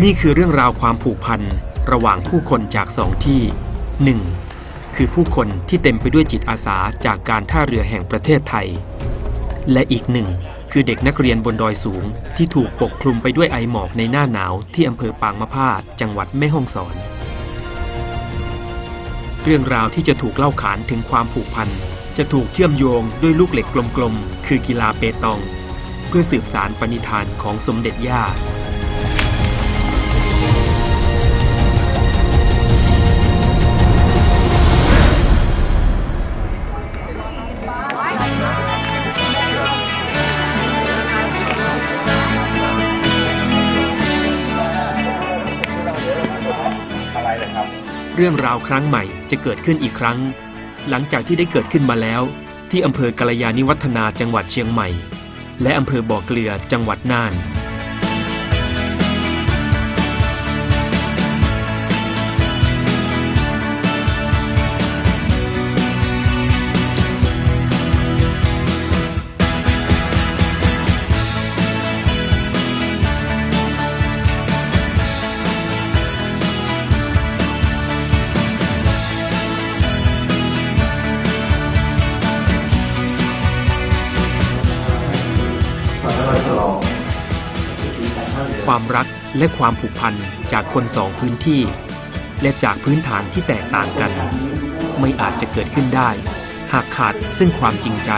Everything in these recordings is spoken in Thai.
นี่คือเรื่องราวความผูกพันระหว่างผู้คนจากสองที่ 1. คือผู้คนที่เต็มไปด้วยจิตอาสาจากการท่าเรือแห่งประเทศไทยและอีกหนึ่งคือเด็กนักเรียนบนดอยสูงที่ถูกปกคลุมไปด้วยไอหมอกในหน้าหนาวที่อำเภอปางมะพร้าวจังหวัดแม่ฮ่องสอนเรื่องราวที่จะถูกเล่าขานถึงความผูกพันจะถูกเชื่อมโยงด้วยลูกเหล็กกลมๆคือกีฬาเปตองเพื่อสืบสานปณิธานของสมเด็จย่าเรื่องราวครั้งใหม่จะเกิดขึ้นอีกครั้งหลังจากที่ได้เกิดขึ้นมาแล้วที่อำเภอกัลยาณิวัฒนาจังหวัดเชียงใหม่และอำเภอบ่อเกลือจังหวัดน่านความรักและความผูกพันจากคนสองพื้นที่และจากพื้นฐานที่แตกต่างกันไม่อาจจะเกิดขึ้นได้หากขาดซึ่งความจริงใจ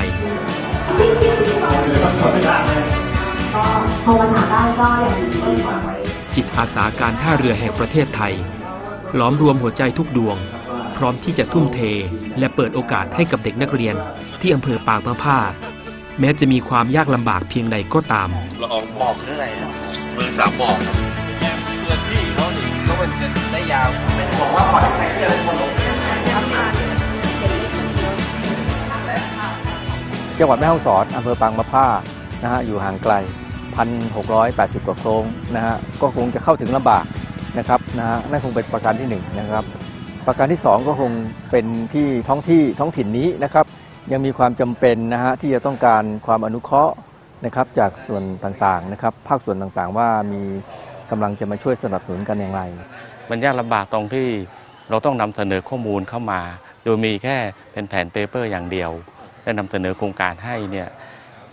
จิตอาสาการท่าเรือแห่งประเทศไทยล้อมรวมหัวใจทุกดวงพร้อมที่จะทุ่มเทและเปิดโอกาสให้กับเด็กนักเรียนที่อำเภอปางมะพร้าวแม้จะมีความยากลำบากเพียงใดก็ตามเราออกบอกเท่าไหร่มือสามบอกเพื่อนที่เขาหนึ่งเขามันจะได้ยาวเป็นบอกว่าปล่อยใครที่จะคนลงจังหวัดแม่ฮ่องสอนอำเภอปางมะพร้าวนะฮะอยู่ห่างไกล 1,680 กว่าโค้งนะฮะก็คงจะเข้าถึงลำบากนะครับนะฮะนั่นคงเป็นประการที่1นะครับประการที่2ก็คงเป็นที่ท้องถิ่นนี้นะครับยังมีความจำเป็นนะฮะที่จะต้องการความอนุเคราะห์นะครับจากส่วนต่างๆนะครับภาคส่วนต่างๆว่ามีกำลังจะมาช่วยสนับสนุนกันอย่างไรมันยากลำบากตรงที่เราต้องนำเสนอข้อมูลเข้ามาโดยมีแค่เป็นแผ่นเปเปอร์อย่างเดียวและนำเสนอโครงการให้เนี่ย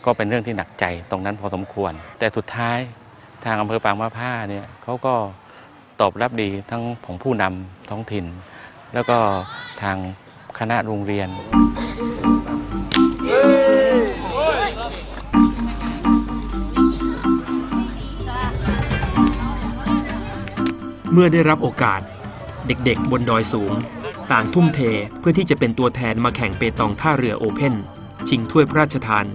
ก็เป็นเรื่องที่หนักใจตรงนั้นพอสมควรแต่สุดท้ายทางอำเภอปางมะพร้าวเนี่ยเขาก็ตอบรับดีทั้งของผู้นำท้องถิ่นแล้วก็ทางคณะโรงเรียนเมื่อได้รับโอกาสเด็กๆบนดอยสูงต่างทุ่มเทเพื่อที่จะเป็นตัวแทนมาแข่งเปตองท่าเรือโอเพ่นชิงถ้วยพระราชทาน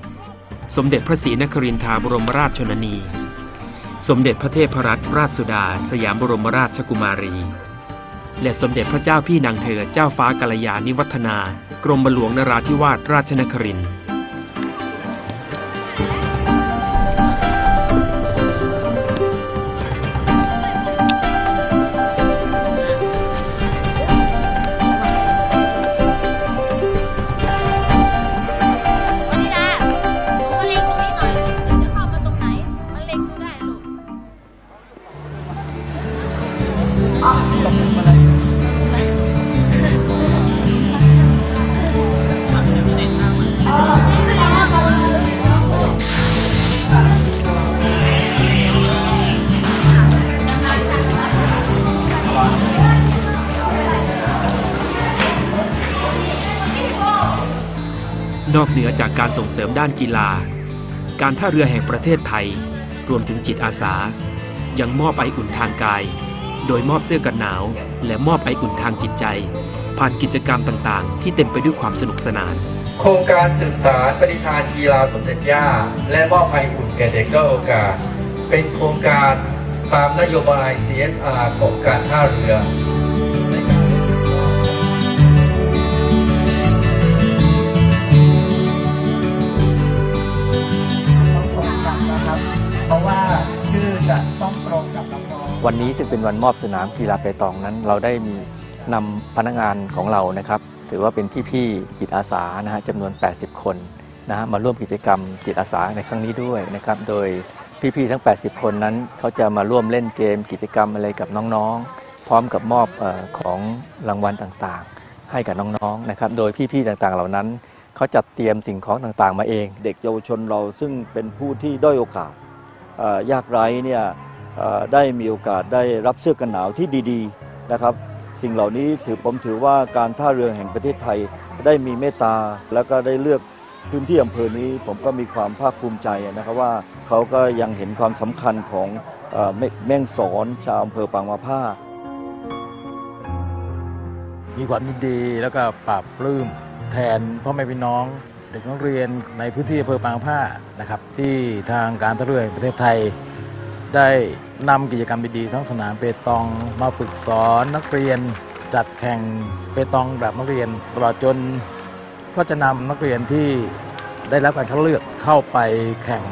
สมเด็จพระศรีนครินทราบรมราชชนนีสมเด็จพระเทพรัตนราชสุดาสยามบรมราชกุมารีและสมเด็จพระเจ้าพี่นางเธอเจ้าฟ้ากัลยาณิวัฒนากรมหลวงนราธิวาสราชนครินทร์นอกเหนือจากการส่งเสริมด้านกีฬาการท่าเรือแห่งประเทศไทยรวมถึงจิตอาสายังมอบไออุ่นทางกายโดยมอบเสื้อกันหนาวและมอบไออุ่นทางจิตใจผ่านกิจกรรมต่างๆที่เต็มไปด้วยความสนุกสนานโครงการศึกษาปฏิภาณกีฬาสมเด็จย่าและมอบไออุ่นแก่เด็กด้อยโอกาสเป็นโครงการตามนโยบาย CSR ของการท่าเรือวันนี้ซึ่งเป็นวันมอบสนามกีฬาเปตองนั้นเราได้มีนำพนักงานของเรานะครับถือว่าเป็นพี่ๆจิตอาสานะฮะจำนวน80 คนนะฮะมาร่วมกิจกรรมจิตอาสาในครั้งนี้ด้วยนะครับโดย พี่ๆทั้ง80คนนั้นเขาจะมาร่วมเล่นเกมกิจกรรมอะไรกับน้องๆพร้อมกับมอบของรางวัลต่างๆให้กับน้องๆนะครับโดยพี่ๆต่างๆเหล่านั้นเขาจัดเตรียมสิ่งของต่างๆมาเองเด็กเยาวชนเราซึ่งเป็นผู้ที่ด้อยโอกาสยากไร้เนี่ยได้มีโอกาสได้รับเสื้อกันหนาวที่ดีๆนะครับสิ่งเหล่านี้ผมถือว่าการท่าเรือแห่งประเทศไทยได้มีเมตตาแล้วก็ได้เลือกพื้นที่อำเภอนี้ผมก็มีความภาคภูมิใจนะครับว่าเขาก็ยังเห็นความสำคัญของแม่ฮ่องสอนชาวอำเภอปางมะผ้ามีความยินดีแล้วก็ปราบปลื้มแทนพ่อแม่พี่น้องเด็กนักเรียนในพื้นที่อำเภอปางมะผ้านะครับที่ทางการท่าเรือแห่งประเทศไทยได้นำกิจกรรมดีๆทั้งสนามเปตองมาฝึกสอนนักเรียนจัดแข่งเปตองแบบนักเรียนตลอดจนก็จะนำนักเรียนที่ได้รับการคัดเลือกเข้าไปแข่ง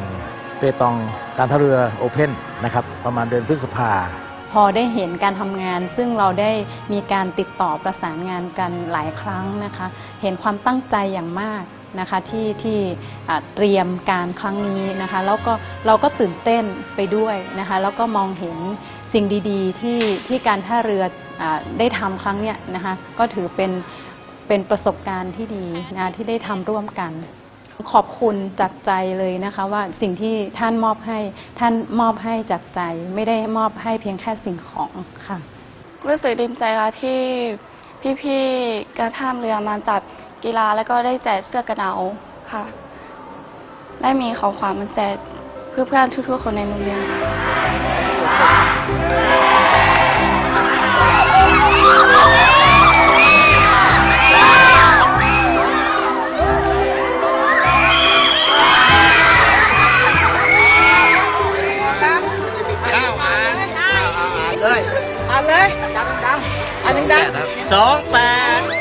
เปตองการท่าเรือโอเพ่นนะครับประมาณเดือนพฤษภาพอได้เห็นการทำงานซึ่งเราได้มีการติดต่อประสานงานกันหลายครั้งนะคะเห็นความตั้งใจอย่างมากนะคะที่เตรียมการครั้งนี้นะคะแล้วก็เราก็ตื่นเต้นไปด้วยนะคะแล้วก็มองเห็นสิ่งดีๆที่การท่าเรือได้ทำครั้งเนี้ยนะคะก็ถือเป็นประสบการณ์ที่ดีนะที่ได้ทำร่วมกันขอบคุณจากใจเลยนะคะว่าสิ่งที่ท่านมอบให้จากใจไม่ได้มอบให้เพียงแค่สิ่งของค่ะรู้สึกดีใจค่ะที่พี่ๆการท่าเรือมาจัดกีฬาแล้วก็ได้แจกเสื้อกันหนาวค่ะและมีของขวัญมาแจกเพื่อนๆทุกๆคนในโรงเรียนอ่านเลยดังๆอ่านดังๆ28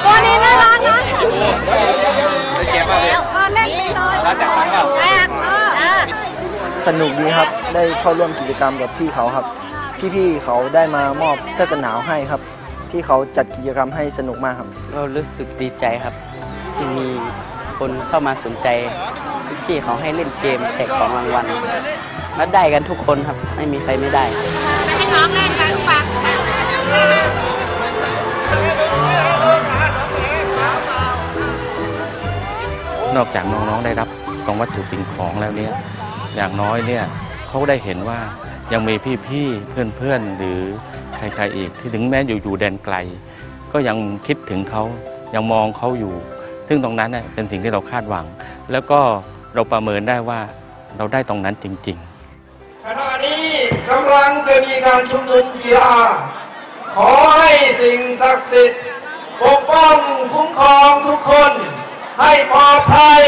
ตัวนี้น่ารักนะสนุกดีครับได้เข้าร่วมกิจกรรมกับพี่เขาครับพี่ๆเขาได้มามอบเสื้อกันหนาวให้ครับที่เขาจัดกิจกรรมให้สนุกมากครับก็รู้สึกดีใจครับที่มีคนเข้ามาสนใจพี่เขาให้เล่นเกมแจกของรางวัลและได้กันทุกคนครับไม่มีใครไม่ได้ให้น้องเล่นค่ะทุกฝั่งนอกจากน้องๆได้รับกองวัตถุสิ่งของแล้วเนี่ยอย่างน้อยเนี่ยเขาได้เห็นว่ายังมีพี่ๆเพื่อนๆหรือใครๆอีกที่ถึงแม้อยู่แดนไกลก็ยังคิดถึงเขายังมองเขาอยู่ซึ่งตรงนั้นเป็นสิ่งที่เราคาดหวังแล้วก็เราประเมินได้ว่าเราได้ตรงนั้นจริงๆขณะนี้กำลังจะมีการชุมนุมกีฬาขอให้สิ่งศักดิ์สิทธิ์ปกป้องคุ้มครองทุกคนให้ปลอดภัย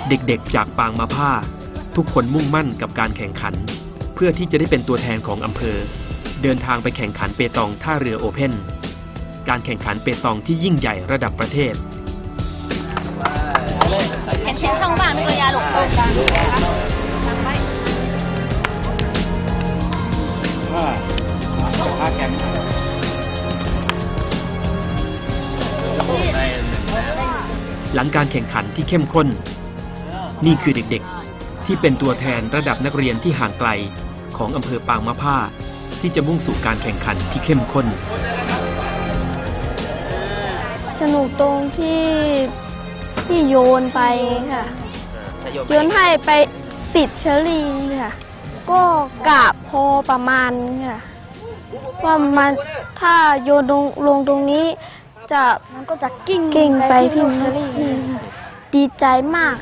เด็กๆจากปางมะผ้าทุกคนมุ่งมั่นกับการแข่งขันเพื่อที่จะได้เป็นตัวแทนของอำเภอเดินทางไปแข่งขันเปตองท่าเรือโอเพ่นการแข่งขันเปตองที่ยิ่งใหญ่ระดับประเทศเห็นช่องว่างไม่ตัวยาหลงหลังการแข่งขันที่เข้มข้นนี่คือเด็กๆที่เป็นตัวแทนระดับนักเรียนที่ห่างไกลของอำเภอปางมะผ้าที่จะมุ่งสู่การแข่งขันที่เข้มข้นสนุกตรงที่โยนไปค่ะโยนให้ไปติดเชอรี่ค่ะก็กะพอประมาณค่ะว่ามันถ้าโยนลงตรงนี้มันก็จะกิ้งไปที่เชอรี่ดีใจมาก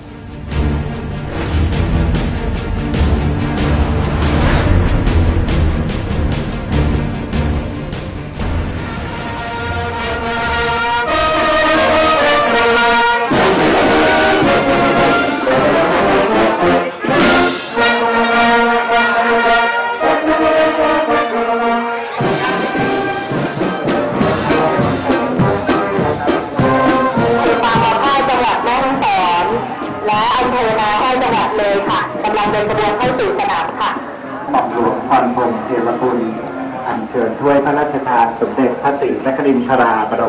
ถ้วยพระราชทานสมเด็จพระศรีนครินทราบร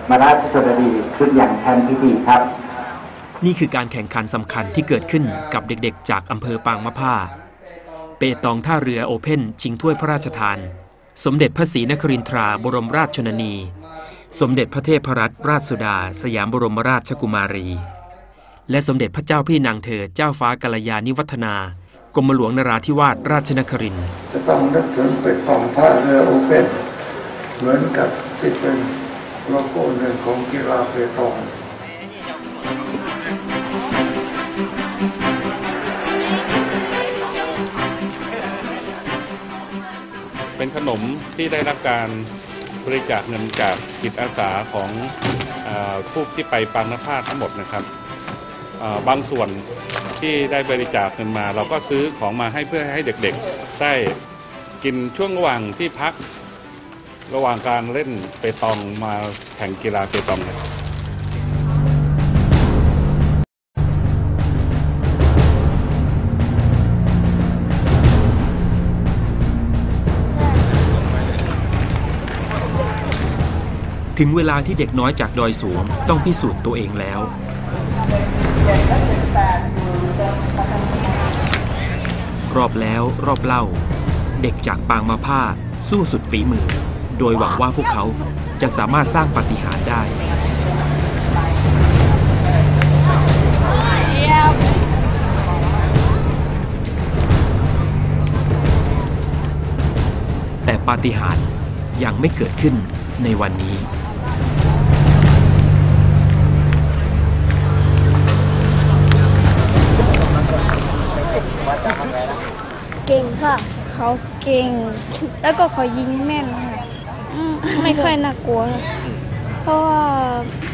มราชชนนีขึ้นอย่างแทนพิธีครับนี่คือการแข่งขันสำคัญที่เกิดขึ้นกับเด็กๆจากอำเภอปางมะผ้าเปตองท่าเรือโอเพ่นชิงถ้วยพระราชทานสมเด็จพระศรีนครินทราบรมราชชนนีสมเด็จพระเทพรัตนราชสุดาสยามบรมราชกุมารีและสมเด็จพระเจ้าพี่นางเธอเจ้าฟ้ากัลยาณิวัฒนากรมหลวงนราธิวาสราชนครินทร์จะต้องนึกถึงเปตองท่าเรือโอเพ่นเหมือนกับที่เป็นโลโก้หนึ่งของกีฬาเปตองเป็นขนมที่ได้รับการบริจาคเงินจากจิตอาสาของผู้ที่ไปปางมะผ้าทั้งหมดนะครับบางส่วนที่ได้บริจาคเงินมาเราก็ซื้อของมาให้เพื่อให้เด็กๆได้กินช่วงระหว่างที่พักระหว่างการเล่นเปตองมาแข่งกีฬาเปตองนะครับถึงเวลาที่เด็กน้อยจากดอยสูงต้องพิสูจน์ตัวเองแล้วรอบแล้วรอบเล่าเด็กจากปางมะผ้าสู้สุดฝีมือโดยหวังว่าพวกเขาจะสามารถสร้างปาฏิหาริย์ได้แต่ปาฏิหาริย์ยังไม่เกิดขึ้นในวันนี้เก่งค่ะเขาเก่งแล้วก็เขายิงแม่นค่ะไม่ค่อยน่ากลัวเพราะว่า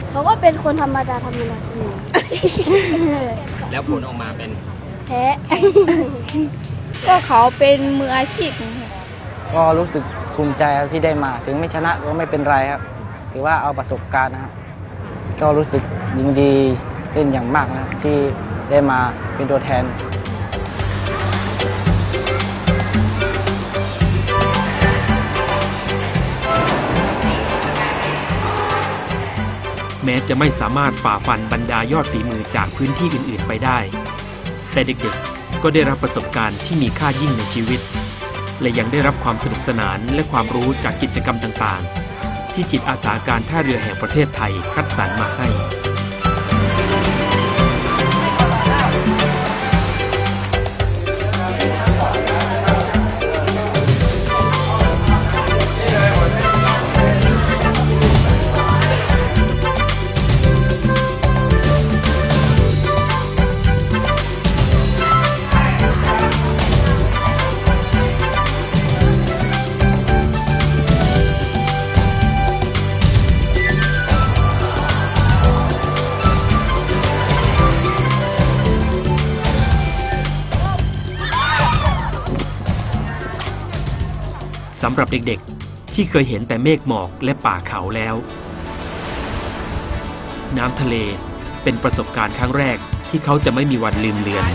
เขาก็เป็นคนธรรมดาแล้วผลออกมาเป็นแพ้ก็เขาเป็นมืออาชีพก็รู้สึกภูมิใจที่ได้มาถึงไม่ชนะก็ไม่เป็นไรครับถือว่าเอาประสบการณ์นะครับก็รู้สึกยินดีเต้นอย่างมากนะที่ได้มาเป็นตัวแทนแม้จะไม่สามารถฝ่าฟันบรรดายอดฝีมือจากพื้นที่อื่นๆไปได้แต่เด็กๆก็ได้รับประสบการณ์ที่มีค่ายิ่งในชีวิตและยังได้รับความสนุกสนานและความรู้จากกิจกรรมต่างๆที่จิตอาสาการท่าเรือแห่งประเทศไทยคัดสรรมาให้ ำหรับเด็กๆที่เคยเห็นแต่เมฆหมอกและป่าเขาแล้วน้ำทะเลเป็นประสบการณ์ครั้งแรกที่เขาจะไม่มีวันลืมเลือน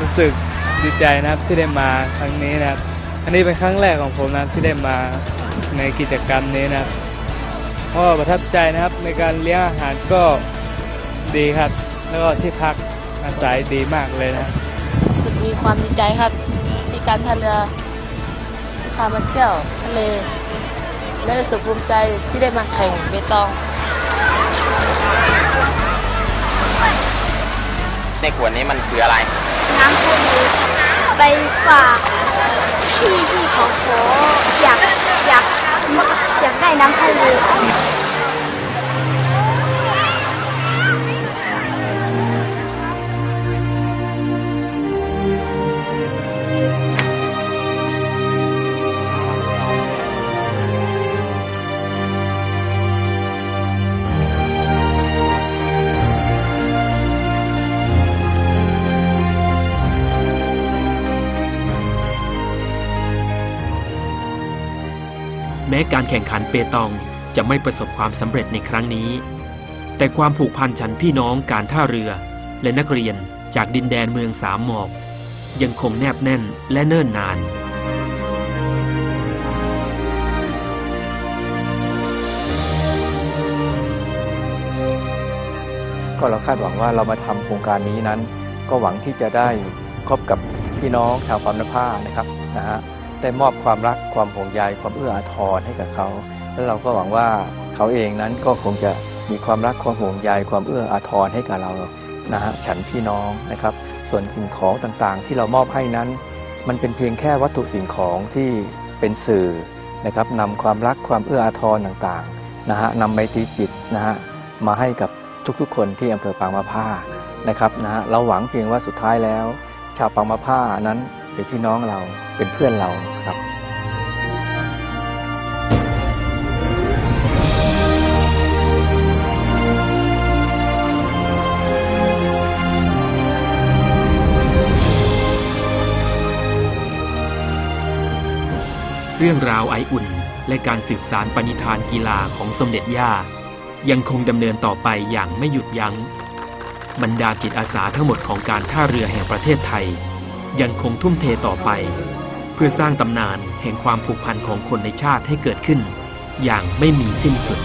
รู้สึกดีใจนะครับที่ได้มาครั้งนี้นะครับอันนี้เป็นครั้งแรกของผมนะที่ได้มาในกิจกรรมนี้นะครับก็ประทับใจนะครับในการเลี้ยงอาหารก็ดีครับแล้วก็ที่พักอาศัยดีมากเลยนะมีความดีใจครับที่การท่าเรือพามาเที่ยวทะเลและรู้สึกภูมิใจที่ได้มาแข่งเปตองในขวดนี้มันคืออะไรน้ำทะเลไปฝากพี่ของโขอยากได้น้ำทะเลแม้การแข่งขันเปตองจะไม่ประสบความสำเร็จในครั้งนี้แต่ความผูกพันฉันพี่น้องการท่าเรือและนักเรียนจากดินแดนเมืองสามหมอกยังคงแนบแน่นและเนิ่นนานก็เราคาดหวังว่าเรามาทำโครงการนี้นั้นก็หวังที่จะได้พบกับพี่น้องชาวปั๊มน้ำผ้านะครับได้มอบความรักความห่วงใยความเอื้ออาทรให้กับเขาแล้วเราก็หวังว่าเขาเองนั้นก็คงจะมีความรักความห่วงใยความเอื้ออาทรให้กับเราฉันพี่น้องนะครับส่วนสิ่งของต่างๆที่เรามอบให้นั้นมันเป็นเพียงแค่วัตถุสิ่งของที่เป็นสื่อนะครับนำความรักความเอื้ออาทรต่างๆนำไมตรีจิตมาให้กับทุกๆคนที่อำเภอปางมะผ้านะครับเราหวังเพียงว่าสุดท้ายแล้วชาวปางมะผ้านั้นเป็นพี่น้องเราเป็นเพื่อนเราครับเรื่องราวไออุ่นและการสืบสานปณิธานกีฬาของสมเด็จย่ายังคงดำเนินต่อไปอย่างไม่หยุดยั้งบรรดาจิตอาสาทั้งหมดของการท่าเรือแห่งประเทศไทยยังคงทุ่มเทต่อไปเพื่อสร้างตำนานแห่งความผูกพันของคนในชาติให้เกิดขึ้นอย่างไม่มีสิ้นสุด